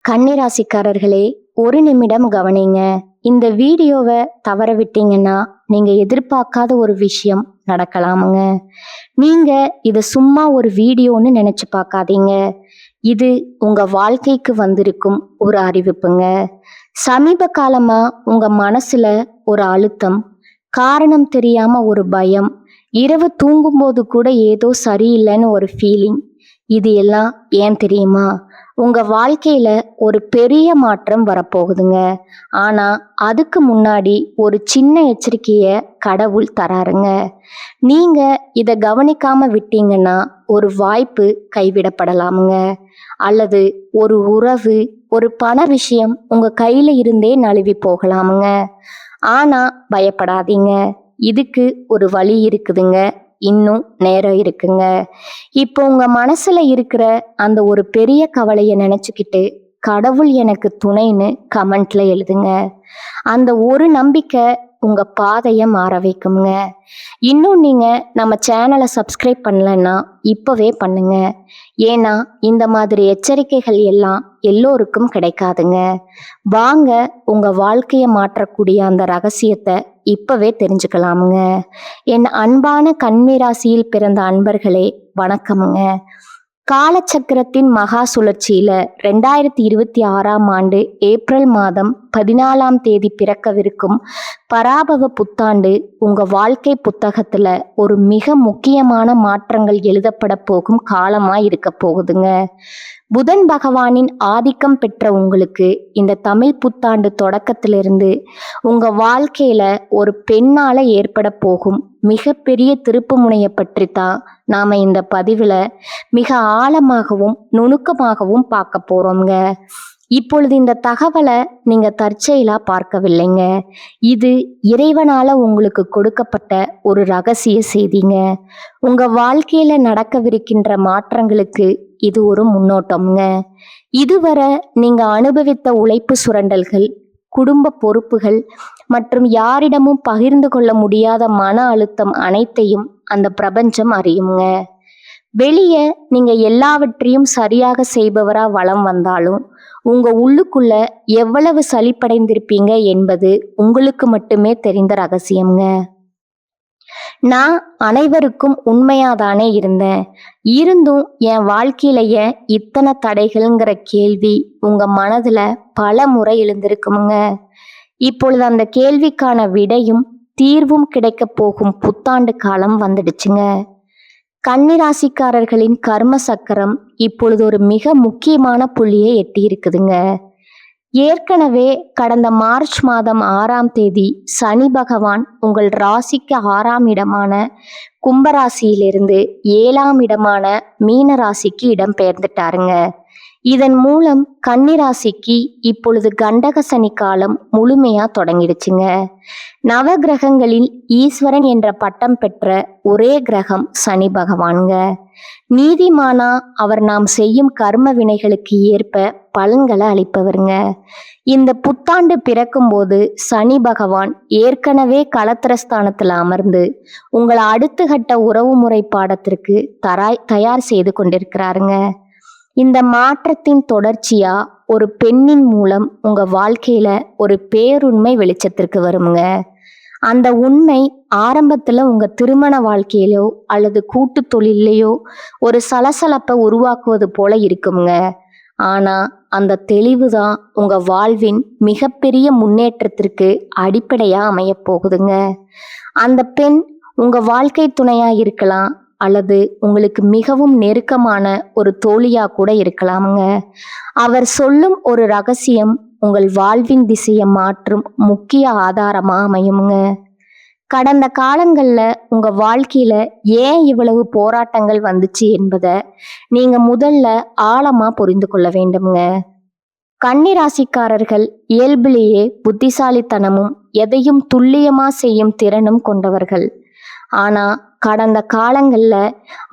கன்னிராசிக்காரர்களே, ஒரு நிமிடம் கவனிங்க. இந்த வீடியோவை தவற விட்டீங்கன்னா நீங்க எதிர்பார்க்காத ஒரு விஷயம் நடக்கலாமுங்க. நீங்க இத சும்மா ஒரு வீடியோன்னு நினைச்சு பார்க்காதீங்க. இது உங்க வாழ்க்கைக்கு வந்திருக்கும் ஒரு அறிவிப்புங்க. சமீப காலமா உங்க மனசுல ஒரு அழுத்தம், காரணம் தெரியாம ஒரு பயம், இரவு தூங்கும்போது கூட ஏதோ சரியில்லைன்னு ஒரு ஃபீலிங். இது எல்லாம் ஏன் தெரியுமா? உங்க வாழ்க்கையில ஒரு பெரிய மாற்றம் வரப்போகுதுங்க. ஆனா அதுக்கு முன்னாடி ஒரு சின்ன எச்சரிக்கைய கடவுள் தராருங்க. நீங்க இத கவனிக்காம விட்டீங்கன்னா ஒரு வாய்ப்பு கைவிடப்படலாமுங்க. அல்லது ஒரு உறவு, ஒரு பண விஷயம் உங்க கையில இருந்தே நழுவி போகலாமுங்க. ஆனா பயப்படாதீங்க. இதுக்கு ஒரு வழி இருக்குதுங்க. இன்னும் நேரம் இருக்குங்க. இப்போ உங்க மனசுல இருக்கிற அந்த ஒரு பெரிய கவலையை நினைச்சுக்கிட்டு கடவுள் எனக்கு துணைன்னு கமெண்ட்ல எழுதுங்க. அந்த ஒரு நம்பிக்கை உங்க பாதையை மாற வைக்குங்க. இன்னும் நீங்க நம்ம சேனலை சப்ஸ்கிரைப் பண்ணலன்னா இப்பவே பண்ணுங்க. ஏன்னா இந்த மாதிரி எச்சரிக்கைகள் எல்லாம் எல்லோருக்கும் கிடைக்காதுங்க. வாங்க உங்க வாழ்க்கையை மாற்றக்கூடிய அந்த ரகசியத்தை இப்பவே தெரிஞ்சுக்கலாமுங்க. என் அன்பான கன்னி ராசியில் பிறந்த அன்பர்களே, வணக்கமுங்க. காலச்சக்கரத்தின் மகா சுழற்சியில 2026 ஏப்ரல் மாதம் 14 பிறக்கவிருக்கும் பராபவ புத்தாண்டு உங்க வாழ்க்கை புத்தகத்துல ஒரு மிக முக்கியமான மாற்றங்கள் எழுதப்பட போகும் காலமா இருக்க போகுதுங்க. புதன் பகவானின் ஆதிக்கம் பெற்ற உங்களுக்கு இந்த தமிழ் புத்தாண்டு தொடக்கத்திலிருந்து உங்க வாழ்க்கையில ஒரு பெண்ணால ஏற்பட போகும் மிகப்பெரிய திருப்பு முனையை பற்றி தான் நாம இந்த பதிவுல மிக ஆழமாகவும் நுணுக்கமாகவும் பார்க்க போறோம்ங்க. இப்பொழுது இந்த தகவலை நீங்க தற்செயலா பார்க்கவில்லைங்க. இது இறைவனால உங்களுக்கு கொடுக்கப்பட்ட ஒரு ரகசிய செய்திங்க. உங்க வாழ்க்கையில நடக்கவிருக்கின்ற மாற்றங்களுக்கு இது ஒரு முன்னோட்டம்ங்க. இதுவரை நீங்க அனுபவித்த உழைப்பு சுரண்டல்கள், குடும்ப பொறுப்புகள் மற்றும் யாரிடமும் பகிர்ந்து கொள்ள முடியாத மன அழுத்தம் அனைத்தையும் அந்த பிரபஞ்சம் அறியுங்க. வெளியே நீங்க எல்லாவற்றையும் சரியாக செய்பவரா வலம் வந்தாலும் உங்க உள்ளுக்குள்ள எவ்வளவு சலிப்படைந்திருப்பீங்க என்பது உங்களுக்கு மட்டுமே தெரிந்த ரகசியம்ங்க. நான் அனைவருக்கும் உண்மையாதானே இருந்தேன், இருந்தும் என் வாழ்க்கையில ஏன் இத்தனை தடைகள்ங்கிற கேள்வி உங்க மனதுல பல முறை எழுந்திருக்குமுங்க. இப்பொழுது அந்த கேள்விக்கான விடையும் தீர்வும் கிடைக்க போகும் புத்தாண்டு காலம் வந்துடுச்சுங்க. கன்னிராசிக்காரர்களின் கர்ம சக்கரம் இப்பொழுது ஒரு மிக முக்கியமான புள்ளியை எட்டி இருக்குதுங்க. ஏற்கனவே கடந்த மார்ச் மாதம் 6 சனி பகவான் உங்கள் ராசிக்கு 6 கும்பராசியிலிருந்து 7 மீன ராசிக்கு இடம் பெயர்ந்துட்டாருங்க. இதன் மூலம் கன்னிராசிக்கு இப்பொழுது கண்டக சனி காலம் முழுமையா தொடங்கிடுச்சுங்க. நவ கிரகங்களில் ஈஸ்வரன் என்ற பட்டம் பெற்ற ஒரே கிரகம் சனி பகவானுங்க. நீதிமானா அவர் நாம் செய்யும் கர்ம வினைகளுக்கு ஏற்ப பலன்களை அளிப்பவருங்க. இந்த புத்தாண்டு பிறக்கும் போது சனி பகவான் ஏற்கனவே களத்திரஸ்தானத்துல அமர்ந்து உங்களை அடுத்த கட்ட உறவு முறை பாடத்திற்கு தயார் செய்து கொண்டிருக்கிறாருங்க. இந்த மாற்றத்தின் தொடர்ச்சியா ஒரு பெண்ணின் மூலம் உங்க வாழ்க்கையில ஒரு பேருண்மை வெளிச்சத்திற்கு வருங்க. அந்த உண்மை ஆரம்பத்துல உங்க திருமண வாழ்க்கையிலோ அல்லது கூட்டு தொழிலையோ ஒரு சலசலப்பை உருவாக்குவது போல இருக்குங்க. ஆனா அந்த தெளிவுதான் உங்க வாழ்வின் மிகப்பெரிய முன்னேற்றத்திற்கு அடிப்படையா அமைய போகுதுங்க. அந்த பெண் உங்க வாழ்க்கை துணையா இருக்கலாம், அல்லது உங்களுக்கு மிகவும் நெருக்கமான ஒரு தோழியா கூட இருக்கலாமுங்க. அவர் சொல்லும் ஒரு ரகசியம் உங்கள் வாழ்வின் திசையை மாற்றும் முக்கிய ஆதாரமா அமையுங்க. கடந்த காலங்கள்ல உங்க வாழ்க்கையில ஏன் இவ்வளவு போராட்டங்கள் வந்துச்சு என்பதை நீங்க முதல்ல ஆழமா புரிந்து கொள்ள வேண்டும்ங்க. கன்னிராசிக்காரர்கள் இயல்பிலேயே புத்திசாலித்தனமும் எதையும் துல்லியமா செய்யும் திறனும் கொண்டவர்கள். ஆனா கடந்த காலங்கள்ல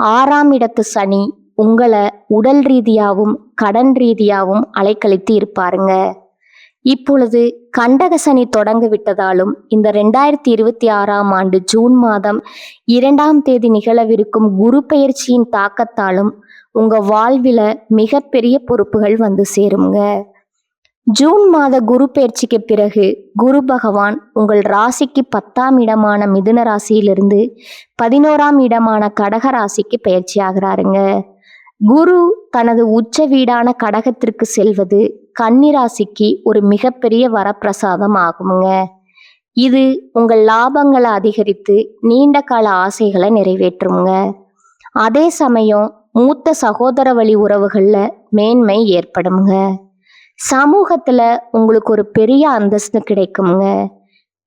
6 சனி உங்களை உடல் ரீதியாகவும் கடன் ரீதியாகவும் அலைக்கழித்து இருப்பாருங்க. இப்பொழுது கண்டக சனி தொடங்க விட்டதாலும் இந்த 2026 ஜூன் மாதம் 2 நிகழவிருக்கும் குரு பெயர்ச்சியின் தாக்கத்தாலும் உங்க வாழ்வில மிகப்பெரிய பொறுப்புகள் வந்து சேருங்க. ஜூன் மாத குரு பெயர்ச்சிக்கு பிறகு குரு பகவான் உங்கள் ராசிக்கு 10ஆம் இடமான மிதுன ராசியிலிருந்து 11ஆம் இடமான கடக ராசிக்கு பெயர்ச்சி ஆகிறாருங்க. குரு தனது உச்ச வீடான கடகத்திற்கு செல்வது கன்னி ராசிக்கு ஒரு மிகப்பெரிய வரப்பிரசாதம் ஆகுங்க. இது உங்கள் லாபங்களை அதிகரித்து நீண்ட கால ஆசைகளை நிறைவேற்றுங்க. அதே சமயம் மூத்த சகோதர வழி உறவுகள்ல மேன்மை ஏற்படுங்க. சமூகத்துல உங்களுக்கு ஒரு பெரிய அந்தஸ்து கிடைக்குங்க.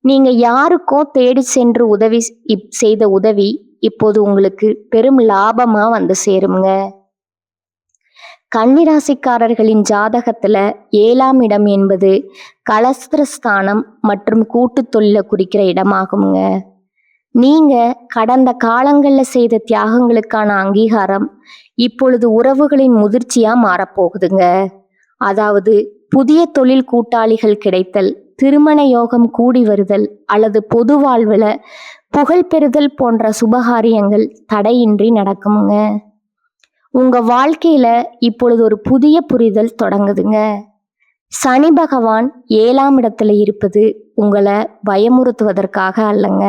நீங்க யாருக்கோ தேடி சென்று செய்த உதவி இப்போது உங்களுக்கு பெரும் லாபமா வந்து சேருங்க. கன்னிராசிக்காரர்களின் ஜாதகத்துல 7ஆம் இடம் என்பது கலஸ்திரஸ்தானம் மற்றும் கூட்டு தொழிலை குறிக்கிற இடமாகுங்க. நீங்க கடந்த காலங்கள்ல செய்த தியாகங்களுக்கான அங்கீகாரம் இப்பொழுது உறவுகளின் முதிர்ச்சியா மாறப்போகுதுங்க. அதாவது புதிய தொழில் கூட்டாளிகள் கிடைத்தல், திருமண யோகம் கூடி வருதல் அல்லது பொது வாழ்வுல புகழ் பெறுதல் போன்ற சுபகாரியங்கள் தடையின்றி நடக்குமுங்க. உங்க வாழ்க்கையில இப்பொழுது ஒரு புதிய புரிதல் தொடங்குதுங்க. சனி பகவான் 7ஆம் இடத்துல இருப்பது உங்களை பயமுறுத்துவதற்காக அல்லங்க,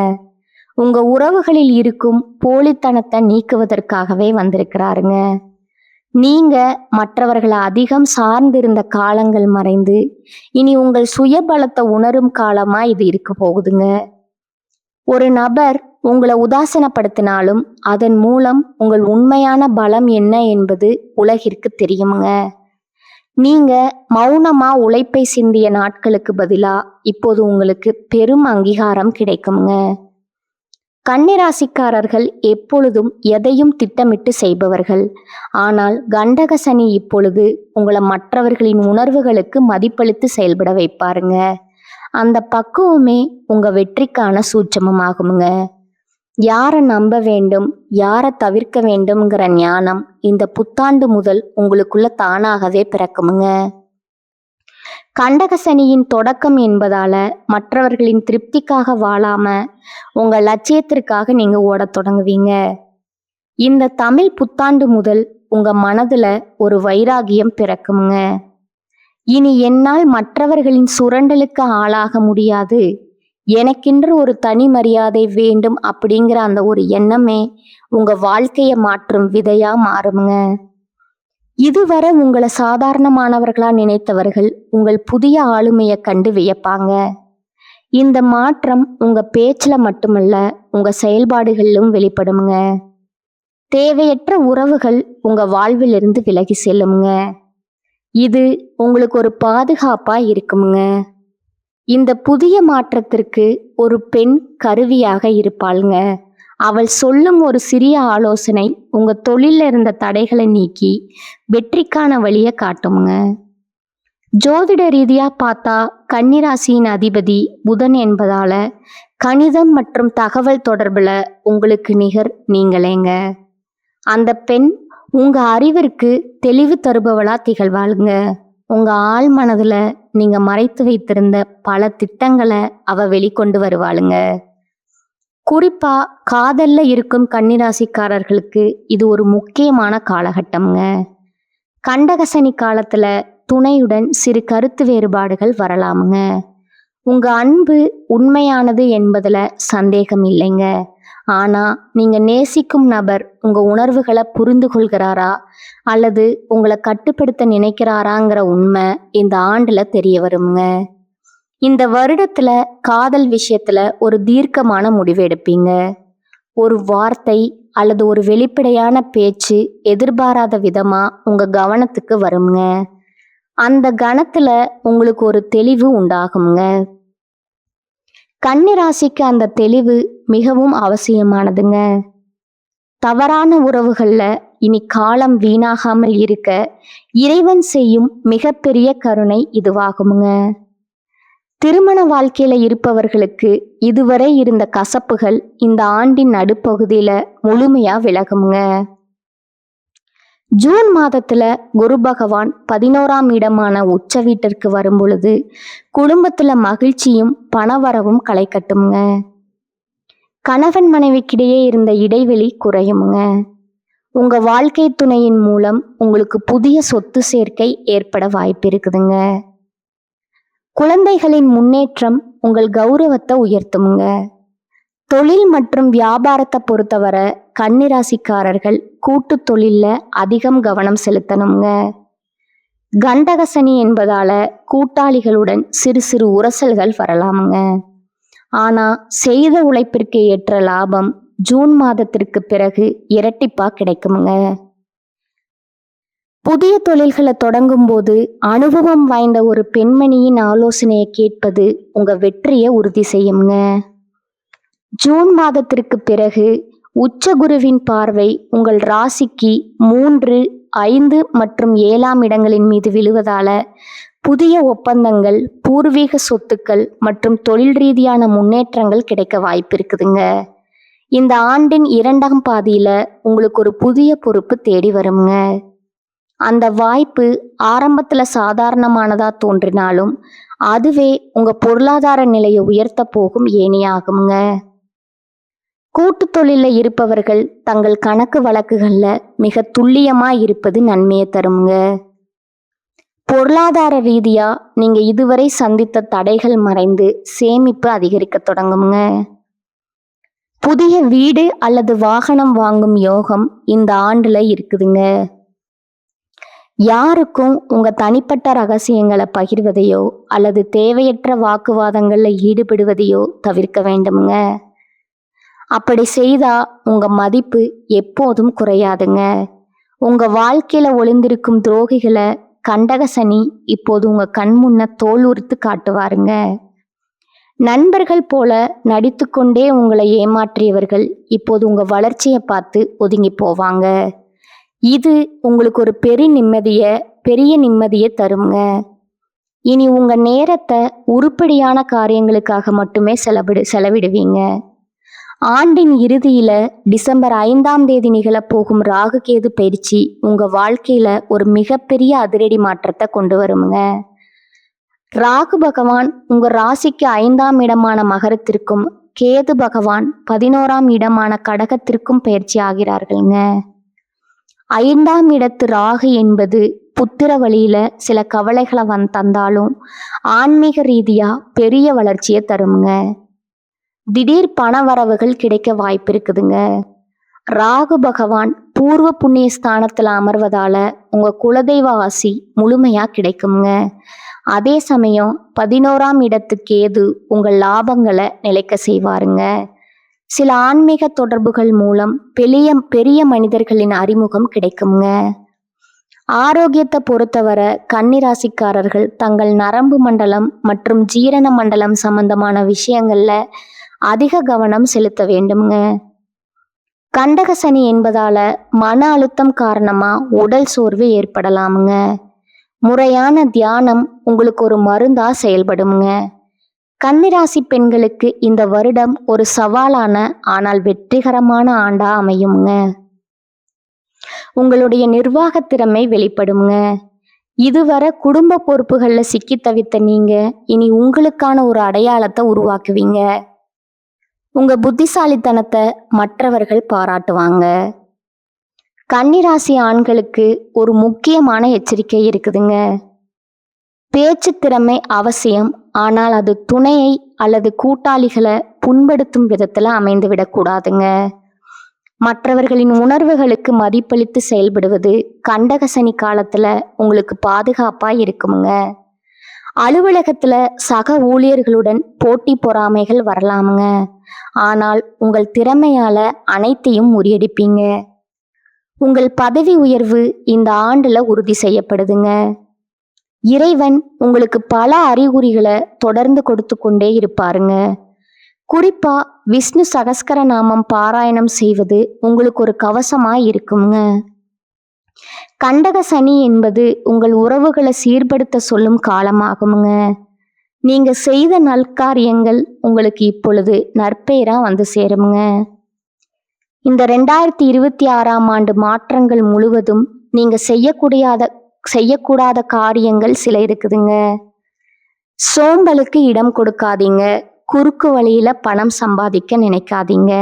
உங்க உறவுகளில் இருக்கும் போலித்தனத்தை நீக்குவதற்காகவே வந்திருக்கிறாருங்க. நீங்க மற்றவர்களை அதிகம் சார்ந்திருந்த காலங்கள் மறைந்து இனி உங்கள் சுய பலத்தை உணரும் காலமா இது இருக்க போகுதுங்க. ஒரு நபர் உங்களை உதாசனப்படுத்தினாலும் அதன் மூலம் உங்கள் உண்மையான பலம் என்ன என்பது உலகிற்கு தெரியுங்க. நீங்க மௌனமா உழைப்பை சிந்திய நாட்களுக்கு பதிலா இப்போது உங்களுக்கு பெரும் அங்கீகாரம் கிடைக்குங்க. கன்னிராசிக்காரர்கள் எப்பொழுதும் எதையும் திட்டமிட்டு செய்பவர்கள். ஆனால் கண்டக சனி இப்பொழுது உங்களை மற்றவர்களின் உணர்வுகளுக்கு மதிப்பளித்து செயல்பட வைப்பாருங்க. அந்த பக்குவமே உங்க வெற்றிக்கான சூட்சமமாகுங்க. யாரை நம்ப வேண்டும், யாரை தவிர்க்க வேண்டும்ங்கிற ஞானம் இந்த புத்தாண்டு முதல் உங்களுக்குள்ள தானாகவே பிறக்குமுங்க. கண்டக சனியின் தொடக்கம் என்பதால மற்றவர்களின் திருப்திக்காக வாழாம உங்க லட்சியத்திற்காக நீங்க ஓடத் தொடங்குவீங்க. இந்த தமிழ் புத்தாண்டு முதல் உங்க மனதுல ஒரு வைராகியம் பிறக்குங்க. இனி என்னால் மற்றவர்களின் சுரண்டலுக்கு ஆளாக முடியாது, எனக்கென்று ஒரு தனி மரியாதை வேண்டும் அப்படிங்கிற அந்த ஒரு எண்ணமே உங்க வாழ்க்கையை மாற்றும் விதையா மாறுங்க. இதுவரை உங்களை சாதாரணமானவர்களா நினைத்தவர்கள் உங்கள் புதிய ஆளுமையை கண்டு வியப்பாங்க. இந்த மாற்றம் உங்க பேச்சுல மட்டுமல்ல, உங்க செயல்பாடுகளிலும் வெளிப்படுங்க. தேவையற்ற உறவுகள் உங்க வாழ்விலிருந்து விலகி செல்லுங்க. இது உங்களுக்கு ஒரு பாதுகாப்பா இருக்குங்க. இந்த புதிய மாற்றத்திற்கு ஒரு பெண் கருவியாக இருப்பாளுங்க. அவள் சொல்லும் ஒரு சிறிய ஆலோசனை உங்க தொழில இருந்த தடைகளை நீக்கி வெற்றிக்கான வழியை காட்டுங்க. ஜோதிட ரீதியா பார்த்தா கன்னிராசியின் அதிபதி புதன் என்பதால கணிதம் மற்றும் தகவல் தொடர்புல உங்களுக்கு நிகர் நீங்களேங்க. அந்த பெண் உங்க அறிவிற்கு தெளிவு தருபவளா திகழ்வாளுங்க. உங்க ஆழ் மனதுல நீங்க மறைத்து வைத்திருந்த பல திட்டங்களை அவ வெளிக்கொண்டு வருவாளுங்க. குறிப்பா காதல்ல இருக்கும் கன்னிராசிக்காரர்களுக்கு இது ஒரு முக்கியமான காலகட்டம்ங்க. கண்டகசனி காலத்துல துணையுடன் சிறு கருத்து வேறுபாடுகள் வரலாமுங்க. உங்க அன்பு உண்மையானது என்பதுல சந்தேகம் இல்லைங்க. ஆனா நீங்க நேசிக்கும் நபர் உங்க உணர்வுகளை புரிந்து கொள்கிறாரா அல்லது உங்களை கட்டுப்படுத்த நினைக்கிறாராங்கிற உண்மை இந்த ஆண்டுல தெரிய வருங்க. இந்த வருடத்துல காதல் விஷயத்துல ஒரு தீர்க்கமான முடிவு எடுப்பீங்க. ஒரு வார்த்தை அல்லது ஒரு வெளிப்படையான பேச்சு எதிர்பாராத விதமா உங்க கவனத்துக்கு வருங்க. அந்த கணத்துல உங்களுக்கு ஒரு தெளிவு உண்டாகுங்க. கன்னிராசிக்கு அந்த தெளிவு மிகவும் அவசியமானதுங்க. தவறான உறவுகள்ல இனி காலம் வீணாகாமல் இருக்க இறைவன் செய்யும் மிகப்பெரிய கருணை இதுவாகுங்க. திருமண வாழ்க்கையில இருப்பவர்களுக்கு இதுவரை இருந்த கசப்புகள் இந்த ஆண்டின் நடுப்பகுதியில முழுமையா விலகுங்க. ஜூன் மாதத்துல குரு பகவான் 11ஆம் இடமான உச்ச வீட்டிற்கு வரும் பொழுது குடும்பத்துல மகிழ்ச்சியும் பணவரவும் களை கட்டுங்க. கணவன் மனைவிக்கிடையே இருந்த இடைவெளி குறையுங்க. உங்க வாழ்க்கை துணையின் மூலம் உங்களுக்கு புதிய சொத்து சேர்க்கை ஏற்பட வாய்ப்பு இருக்குதுங்க. குழந்தைகளின் முன்னேற்றம் உங்கள் கௌரவத்தை உயர்த்துமுங்க. தொழில் மற்றும் வியாபாரத்தை பொறுத்தவரை கன்னிராசிக்காரர்கள் கூட்டு தொழில்ல அதிகம் கவனம் செலுத்தணுங்க. கண்டகசனி என்பதால கூட்டாளிகளுடன் சிறு சிறு உரசல்கள் வரலாமுங்க. ஆனா செய்த உழைப்பிற்கு ஏற்ற லாபம் ஜூன் மாதத்திற்கு பிறகு இரட்டிப்பா கிடைக்குமுங்க. புதிய தொழில்களை தொடங்கும் போது அனுபவம் வாய்ந்த ஒரு பெண்மணியின் ஆலோசனையை கேட்பது உங்க வெற்றியை உறுதி செய்யுங்க. ஜூன் மாதத்திற்கு பிறகு உச்சகுருவின் பார்வை உங்கள் ராசிக்கு 3, 5 மற்றும் 7ஆம் இடங்களின் மீது விழுவதால புதிய ஒப்பந்தங்கள், பூர்வீக சொத்துக்கள் மற்றும் தொழில் ரீதியான முன்னேற்றங்கள் கிடைக்க வாய்ப்பு இருக்குதுங்க. இந்த ஆண்டின் 2ஆம் பாதியில உங்களுக்கு ஒரு புதிய பொறுப்பு தேடி வருங்க. அந்த வாய்ப்பு ஆரம்பத்துல சாதாரணமானதா தோன்றினாலும் அதுவே உங்க பொருளாதார நிலையை உயர்த்த போகும் ஏணியாகுங்க. கூட்டு தொழில இருப்பவர்கள் தங்கள் கணக்கு வழக்குகள்ல மிக துல்லியமா இருப்பது நன்மையை தருங்க. பொருளாதார ரீதியா நீங்க இதுவரை சந்தித்த தடைகள் மறைந்து சேமிப்பு அதிகரிக்க தொடங்குங்க. புதிய வீடு அல்லது வாகனம் வாங்கும் யோகம் இந்த ஆண்டுல இருக்குதுங்க. யாருக்கும் உங்க தனிப்பட்ட ரகசியங்களை பகிர்வதையோ அல்லது தேவையற்ற வாக்குவாதங்கள்ல ஈடுபடுவதையோ தவிர்க்க வேண்டுமுங்க. அப்படி செய்தா உங்க மதிப்பு எப்போதும் குறையாதுங்க. உங்க வாழ்க்கையில ஒளிந்திருக்கும் துரோகிகளை கண்டகசனி இப்போது உங்க கண் முன்ன தோல் உரித்து காட்டுவாருங்க. நண்பர்கள் போல நடித்து கொண்டே உங்களை ஏமாற்றியவர்கள் இப்போது உங்க வளர்ச்சியை பார்த்து ஒதுங்கி போவாங்க. இது உங்களுக்கு ஒரு பெரிய நிம்மதியை தருங்க. இனி உங்க நேரத்தை உருப்படியான காரியங்களுக்காக மட்டுமே செலவிடுவீங்க. ஆண்டின் இறுதியில டிசம்பர் 5ஆம் தேதி நிகழப்போகும் ராகு கேது பயிற்சி உங்க வாழ்க்கையில ஒரு மிகப்பெரிய அதிரடி மாற்றத்தை கொண்டு வருங்க. ராகு பகவான் உங்க ராசிக்கு 5ஆம் இடமான மகரத்திற்கும், கேது பகவான் 11ஆம் இடமான கடகத்திற்கும் பயிற்சி ஆகிறார்கள்ங்க. 5ஆம் இடத்து ராகு என்பது புத்திர வழியில சில கவலைகளை தந்தாலும் ஆன்மீக ரீதியா பெரிய வளர்ச்சியை தருங்க. திடீர் பண வரவுகள் கிடைக்க வாய்ப்பு இருக்குதுங்க. ராகு பகவான் பூர்வ புண்ணிய ஸ்தானத்துல அமர்வதால உங்க குலதெய்வ ஆசி முழுமையா கிடைக்குங்க. அதே சமயம் 11ஆம் இடத்து கேது உங்கள் லாபங்களை நிலைக்க செய்வாருங்க. சில ஆன்மீக தொடர்புகள் மூலம் பெரிய மனிதர்களின் அறிமுகம் கிடைக்குங்க. ஆரோக்கியத்தை பொறுத்தவரை கன்னிராசிக்காரர்கள் தங்கள் நரம்பு மண்டலம் மற்றும் ஜீரண மண்டலம் சம்பந்தமான விஷயங்கள்ல அதிக கவனம் செலுத்த வேண்டும்ங்க. கண்டகசனி என்பதால மன அழுத்தம் காரணமா உடல் சோர்வு ஏற்படலாமுங்க. முறையான தியானம் உங்களுக்கு ஒரு மருந்தா செயல்படுங்க. கன்னிராசி பெண்களுக்கு இந்த வருடம் ஒரு சவாலான ஆனால் வெற்றிகரமான ஆண்டா அமையுங்க. உங்களுடைய நிர்வாக திறமை வெளிப்படுங்க. இதுவரை குடும்ப பொறுப்புகள்ல சிக்கி தவித்த நீங்க இனி உங்களுக்கான ஒரு அடையாளத்தை உருவாக்குவீங்க. உங்க புத்திசாலித்தனத்தை மற்றவர்கள் பாராட்டுவாங்க. கன்னிராசி ஆண்களுக்கு ஒரு முக்கியமான எச்சரிக்கை இருக்குதுங்க. பேச்சு திறமை அவசியம், ஆனால் அது துணையை அல்லது கூட்டாளிகளை புண்படுத்தும் விதத்துல அமைந்து விடக்கூடாதுங்க. மற்றவர்களின் உணர்வுகளுக்கு மதிப்பளித்து செயல்படுவது கண்டகசனி காலத்துல உங்களுக்கு பாதுகாப்பா இருக்குமுங்க. அலுவலகத்துல சக ஊழியர்களுடன் போட்டி பொறாமைகள் வரலாமுங்க. ஆனால் உங்கள் திறமையால அனைத்தையும் முறியடிப்பீங்க. உங்கள் பதவி உயர்வு இந்த ஆண்டுல உறுதி செய்யப்படுதுங்க. இறைவன் உங்களுக்கு பல அறிகுறிகளை தொடர்ந்து கொடுத்து கொண்டே இருப்பாருங்க. குறிப்பா விஷ்ணு சகஸ்கர நாமம் பாராயணம் செய்வது உங்களுக்கு ஒரு கவசமா இருக்குங்க. கண்டக சனி என்பது உங்கள் உறவுகளை சீர்படுத்த சொல்லும் காலமாகுங்க. நீங்க செய்த நல்காரியங்கள் உங்களுக்கு இப்பொழுது நற்பெயரா வந்து சேருங்க. இந்த 2026ஆம் ஆண்டு மாற்றங்கள் முழுவதும் நீங்க செய்யக்கூடாத காரியங்கள் சில இருக்குதுங்க. சோம்பலுக்கு இடம் கொடுக்காதீங்க. குறுக்கு வழியில பணம் சம்பாதிக்க நினைக்காதீங்க.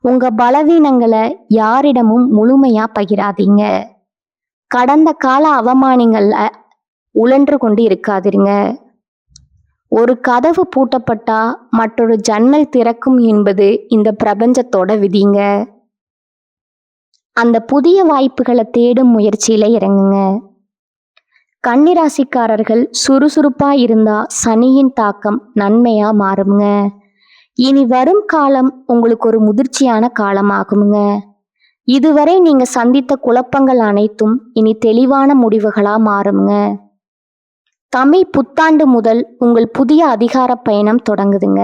உங்க பலவீனங்களை யாரிடமும் முழுமையா பகிராதீங்க. கடந்த கால அவமானங்கள்ல உழன்று கொண்டு இருக்காதீங்க. ஒரு கதவு பூட்டப்பட்டா மற்றொரு ஜன்னல் திறக்கும் என்பது இந்த பிரபஞ்சத்தோட விதிங்க. அந்த புதிய வாய்ப்புகளை தேடும் முயற்சியில இறங்குங்க. கன்னிராசிக்காரர்கள் சுறுசுறுப்பா இருந்தா சனியின் தாக்கம் நன்மையா மாறுங்க. இனி வரும் காலம் உங்களுக்கு ஒரு முதிர்ச்சியான காலமாகுங்க. இதுவரை நீங்க சந்தித்த குழப்பங்கள் அனைத்தும் இனி தெளிவான முடிவுகளா மாறுங்க. தமிழ் புத்தாண்டு முதல் உங்கள் புதிய அதிகார பயணம் தொடங்குதுங்க.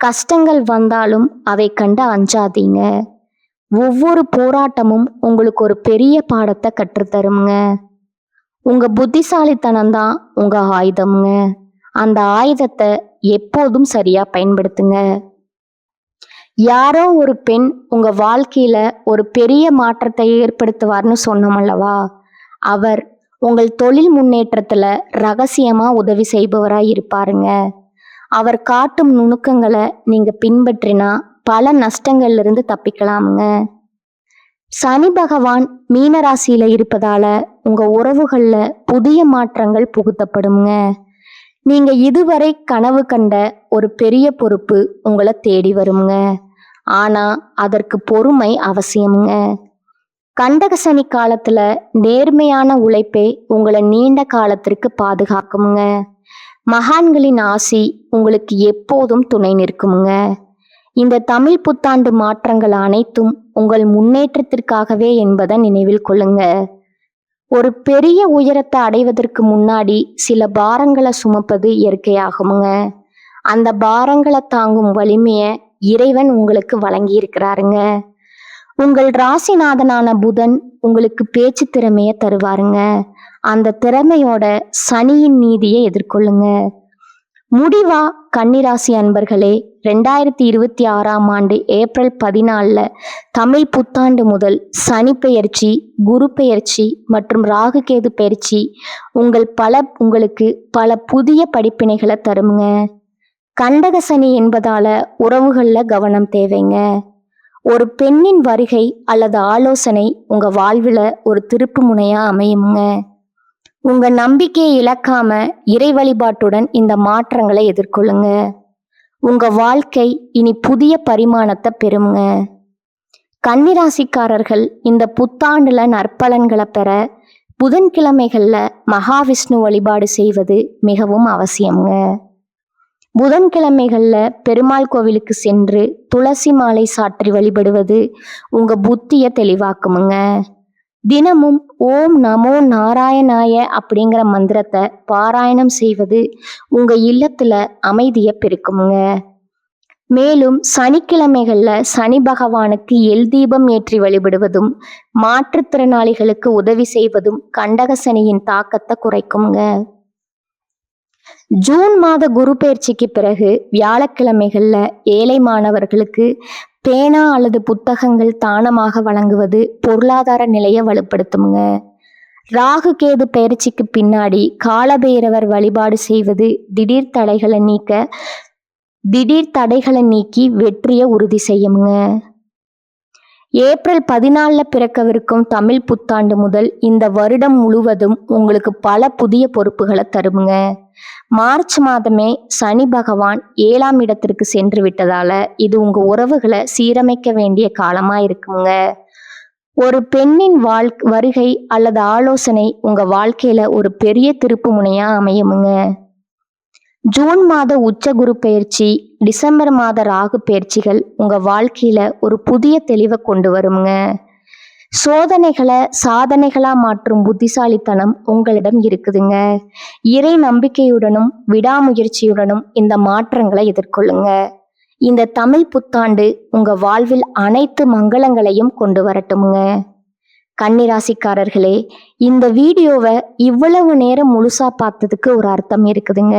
கஷ்டங்கள் வந்தாலும் அதை கண்டு அஞ்சாதீங்க. ஒவ்வொரு போராட்டமும் உங்களுக்கு ஒரு பெரிய பாடத்தை கற்றுத்தருங்க. உங்க புத்திசாலித்தனம் தான் உங்க ஆயுதம்ங்க. அந்த ஆயுதத்தை எப்போதும் சரியா பயன்படுத்துங்க. யாரோ ஒரு பெண் உங்க வாழ்க்கையில ஒரு பெரிய மாற்றத்தை ஏற்படுத்துவார்னு சொன்னோமல்லவா, அவர் உங்கள் தொழில் முன்னேற்றத்துல ரகசியமா உதவி செய்பவராய் இருப்பாருங்க. அவர் காட்டும் நுணுக்கங்களை நீங்க பின்பற்றினா பல நஷ்டங்கள்ல இருந்து தப்பிக்கலாமுங்க. சனி பகவான் மீனராசியில இருப்பதால உங்க உறவுகள்ல புதிய மாற்றங்கள் புகுத்தப்படுங்க. நீங்க இதுவரை கனவு கண்ட ஒரு பெரிய பொறுப்பு உங்களை தேடி வருங்க. ஆனா அதற்கு பொறுமை அவசியம்ங்க. கண்டக சனி காலத்துல நேர்மையான உழைப்பே உங்களை நீண்ட காலத்திற்கு பாதுகாக்குங்க. மகான்களின் ஆசி உங்களுக்கு எப்போதும் துணை நிற்குங்க. இந்த தமிழ் புத்தாண்டு மாற்றங்கள் அனைத்தும் உங்கள் முன்னேற்றத்திற்காகவே என்பதை நினைவில் கொள்ளுங்க. ஒரு பெரிய உயரத்தை அடைவதற்கு முன்னாடி சில பாரங்களை சுமப்பது இயற்கையாகுங்க. அந்த பாரங்களை தாங்கும் வலிமையை இறைவன் உங்களுக்கு வழங்கி இருக்கிறாருங்க. உங்கள் ராசிநாதனான புதன் உங்களுக்கு பேச்சு திறமைய தருவாருங்க. அந்த திறமையோட சனியின் நீதியை எதிர்கொள்ளுங்க. முடிவா கன்னிராசி அன்பர்களே, 2026ஆம் ஆண்டு ஏப்ரல் 14 தமிழ் புத்தாண்டு முதல் சனி பெயர்ச்சி, குரு பெயர்ச்சி மற்றும் ராகு கேது பெயர்ச்சி உங்களுக்கு பல புதிய படிப்பினைகளை தருங்க. கண்டக சனி என்பதால உறவுகள்ல கவனம் தேவைங்க. ஒரு பெண்ணின் வருகை அல்லது ஆலோசனை உங்க வாழ்வுல ஒரு திருப்பு முனையா அமையுங்க. உங்க நம்பிக்கையை இழக்காம இறை வழிபாட்டுடன் இந்த மாற்றங்களை எதிர்கொள்ளுங்க. உங்க வாழ்க்கை இனி புதிய பரிமாணத்தை பெறுங்க. கன்னிராசிக்காரர்கள் இந்த புத்தாண்டுல நற்பலன்களை பெற புதன்கிழமைகள்ல மகாவிஷ்ணு வழிபாடு செய்வது மிகவும் அவசியம்ங்க. புதன்கிழமைகள்ல பெருமாள் கோவிலுக்கு சென்று துளசி மாலை சாற்றி வழிபடுவது உங்க புத்திய தெளிவாக்குமுங்க. தினமும் ஓம் நமோ நாராயணாய அப்படிங்கிற மந்திரத்தை பாராயணம் செய்வது உங்க இல்லத்துல அமைதியை பெருக்குமுங்க. மேலும் சனிக்கிழமைகள்ல சனி பகவானுக்கு எல் தீபம் ஏற்றி வழிபடுவதும் மாற்றுத்திறனாளிகளுக்கு உதவி செய்வதும் கண்டக சனியின் தாக்கத்தை குறைக்குங்க. ஜூன் மாத குரு பெயர்ச்சிக்கு பிறகு வியாழக்கிழமைகள்ல ஏழை மாணவர்களுக்கு பேனா அல்லது புத்தகங்கள் தானமாக வழங்குவது பொருளாதார நிலையை வலுப்படுத்துங்க. ராகு கேது பெயர்ச்சிக்கு பின்னாடி காலபைரவர் வழிபாடு செய்வது திடீர் தடைகளை நீக்கி வெற்றியை உறுதி செய்யுங்க. ஏப்ரல் 14 பிறக்கவிருக்கும் தமிழ் புத்தாண்டு முதல் இந்த வருடம் முழுவதும் உங்களுக்கு பல புதிய பொறுப்புகளை தருமுங்க. மார்ச் மாதமே சனி பகவான் 7ஆம் இடத்திற்கு சென்று விட்டதால இது உங்க உறவுகளை சீரமைக்க வேண்டிய காலமா இருக்குங்க. ஒரு பெண்ணின் வருகை அல்லது ஆலோசனை உங்க வாழ்க்கையில ஒரு பெரிய திருப்பு முனையா அமையுமுங்க. ஜூன் மாத உச்ச குரு பெயர்ச்சி, டிசம்பர் மாத ராகு பெயர்ச்சிகள் உங்க வாழ்க்கையில ஒரு புதிய தெளிவை கொண்டு வருங்க. சோதனைகளை சாதனைகளா மாற்றும் புத்திசாலித்தனம் உங்களிடம் இருக்குதுங்க. இறை நம்பிக்கையுடனும் விடாமுயற்சியுடனும் இந்த மாற்றங்களை எதிர்கொள்ளுங்க. இந்த தமிழ் புத்தாண்டு உங்க வாழ்வில் அனைத்து மங்களங்களையும் கொண்டு வரட்டுமுங்க. கன்னிராசிக்காரர்களே, இந்த வீடியோவை இவ்வளவு நேரம் முழுசா பார்த்ததுக்கு ஒரு அர்த்தம் இருக்குதுங்க.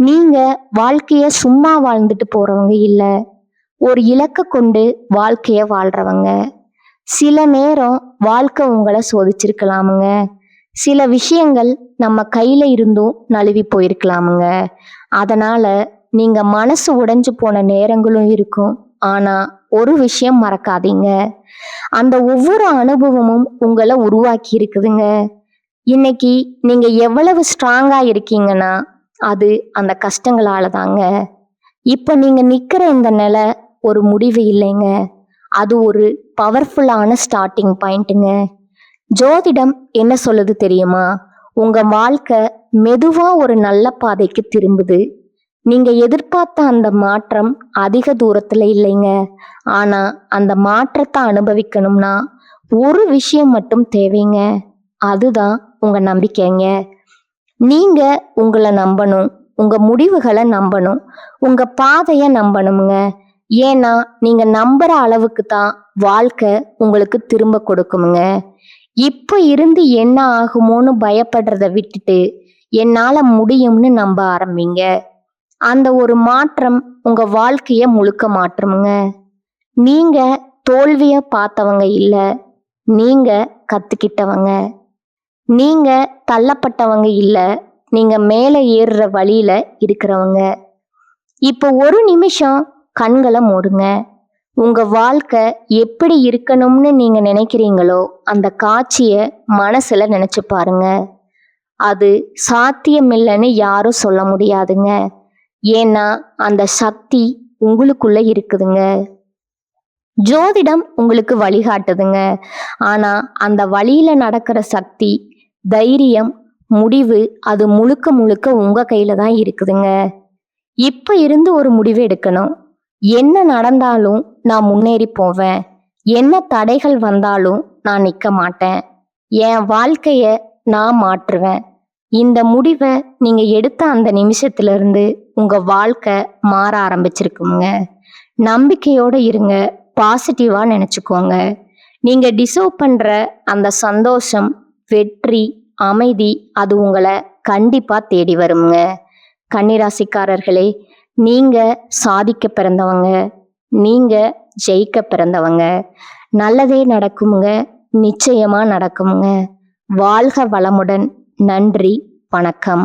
நீங்க வாழ்க்கைய சும்மா வாழ்ந்துட்டு போறவங்க இல்ல, ஒரு இலக்கை கொண்டு வாழ்க்கைய வாழ்றவங்க. சில நேரம் வாழ்க்கை உங்களை சோதிச்சிருக்கலாமுங்க. சில விஷயங்கள் நம்ம கையில இருந்தும் நழுவி போயிருக்கலாமுங்க. அதனால நீங்க மனசு உடைஞ்சு போன நேரங்களும் இருக்கும். ஆனா ஒரு விஷயம் மறக்காதீங்க, அந்த ஒவ்வொரு அனுபவமும் உங்களை உருவாக்கி இருக்குதுங்க. இன்னைக்கு நீங்க எவ்வளவு ஸ்ட்ராங்கா இருக்கீங்கன்னா அது அந்த கஷ்டங்களால தாங்க. இப்ப நீங்க நிக்கிற இந்த நிலை ஒரு முடிவு இல்லைங்க, அது ஒரு பவர்ஃபுல்லான ஸ்டார்டிங் பாயிண்ட்டுங்க. ஜோதிடம் என்ன சொல்லுது தெரியுமா? உங்க வாழ்க்கை மெதுவா ஒரு நல்ல பாதைக்கு திரும்புது. நீங்க எதிர்பார்த்த அந்த மாற்றம் அதிக தூரத்துல இல்லைங்க. ஆனா அந்த மாற்றத்தை அனுபவிக்கணும்னா ஒரு விஷயம் மட்டும் தேவைங்க. அதுதான் உங்க நம்பிக்கைங்க. நீங்க உங்களை நம்பணும், உங்க முடிவுகளை நம்பணும், உங்க பாதைய நம்பணுங்க. ஏன்னா நீங்க நம்புற அளவுக்கு தான் வாழ்க்கை உங்களுக்கு திரும்ப கொடுக்குமுங்க. இப்ப இருந்து என்ன ஆகுமோன்னு பயப்படுறத விட்டுட்டு என்னால முடியும்னு நம்ப ஆரம்பிங்க. அந்த ஒரு மாற்றம் உங்க வாழ்க்கைய முழுக்க மாற்றுமுங்க. நீங்க தோல்விய பார்த்தவங்க இல்ல, நீங்க கத்துக்கிட்டவங்க. நீங்க தள்ளப்பட்டவங்க இல்ல, நீங்க மேலே ஏறுற வழியில இருக்கிறவங்க. இப்போ ஒரு நிமிஷம் கண்களை மூடுங்க. உங்க வாழ்க்கை எப்படி இருக்கணும்னு நீங்க நினைக்கிறீங்களோ அந்த காட்சிய மனசுல நினைச்சு பாருங்க. அது சாத்தியமில்லைன்னு யாரும் சொல்ல முடியாதுங்க. ஏன்னா அந்த சக்தி உங்களுக்குள்ள இருக்குதுங்க. ஜோதிடம் உங்களுக்கு வழிகாட்டுதுங்க. ஆனா அந்த வழியில நடக்கிற சக்தி, தைரியம், முடிவு அது முழுக்க முழுக்க உங்க கையில தான் இருக்குதுங்க. இப்ப இருந்து ஒரு முடிவு எடுக்கணும். என்ன நடந்தாலும் நான் முன்னேறி போவேன். என்ன தடைகள் வந்தாலும் நான் நிக்க மாட்டேன். என் வாழ்க்கைய நான் மாற்றுவேன். இந்த முடிவை நீங்க எடுத்த அந்த நிமிஷத்துல இருந்து உங்க வாழ்க்கை மாற ஆரம்பிச்சிருக்குங்க. நம்பிக்கையோட இருங்க, பாசிட்டிவா நினைச்சுக்கோங்க. நீங்க டிசர்வ் பண்ற அந்த சந்தோஷம், வெற்றி, அமைதி அது உங்களை கண்டிப்பா தேடி வருங்க. கன்னிராசிக்காரர்களே, நீங்க சாதிக்க பிறந்தவங்க, நீங்க ஜெயிக்க பிறந்தவங்க. நல்லதே நடக்குமுங்க, நிச்சயமா நடக்குமுங்க. வாழ்க வளமுடன். நன்றி, வணக்கம்.